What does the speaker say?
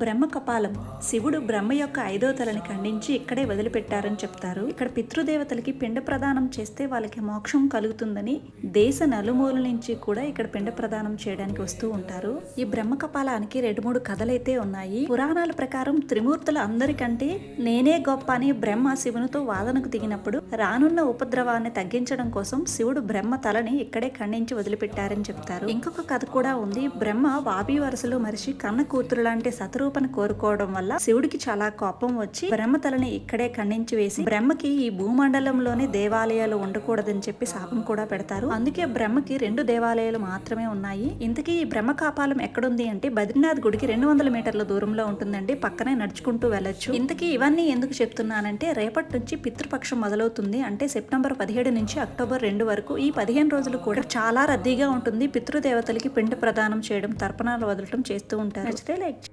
బ్రహ్మ కపాలం. శివుడు బ్రహ్మ యొక్క 5వ తలని ఖండించి ఇక్కడే వదిలిపెట్టారని చెప్తారు. ఇక్కడ పితృదేవతలకి పిండ ప్రదానం చేస్తే వాళ్ళకి మోక్షం కలుగుతుందని దేశ నలుమూల నుంచి కూడా ఇక్కడ పిండ ప్రదానం చేయడానికి వస్తూ ఉంటారు. ఈ బ్రహ్మ కపాలానికి 2-3 కథలైతే ఉన్నాయి. పురాణాల ప్రకారం త్రిమూర్తుల అందరికంటే నేనే గొప్ప అని బ్రహ్మ శివునితో వాదనకు దిగినప్పుడు రానున్న ఉపద్రవాన్ని తగ్గించడం కోసం శివుడు బ్రహ్మ తలని ఇక్కడే ఖండించి వదిలిపెట్టారని చెప్తారు. ఇంకొక కథ కూడా ఉంది. బ్రహ్మ వాపి వరసలో మరిచి కన్న కూతురు లాంటి సతరూపని కోరుకోవడం వల్ల శివుడికి చాలా కోపం వచ్చి బ్రహ్మ తలని ఇక్కడే ఖండించి వేసి బ్రహ్మకి ఈ భూమండలంలోనే దేవాలయాలు ఉండకూడదని చెప్పి శాపం కూడా పెడతారు. అందుకే బ్రహ్మకి 2 దేవాలయాలు మాత్రమే ఉన్నాయి. ఇంతకీ ఈ బ్రహ్మ కాపాలం ఎక్కడుంది అంటే బద్రీనాథ్ గుడికి 200 మీటర్ల దూరంలో ఉంటుందండి. పక్కనే నడుచుకుంటూ వెళ్ళొచ్చు. ఇంతకీ ఇవన్నీ ఎందుకు చెప్తున్నానంటే రేపటి నుంచి పితృపక్షం మొదలవుతుంది. అంటే సెప్టెంబర్ 17 నుంచి అక్టోబర్ 2 వరకు ఈ 15 రోజులు కూడా చాలా రద్దీగా ఉంటుంది. పితృదేవతలకి పిండ ప్రదానం చేయడం, తర్పణాలు వదలటం చేస్తూ ఉంటారు. నచ్చితే లైక్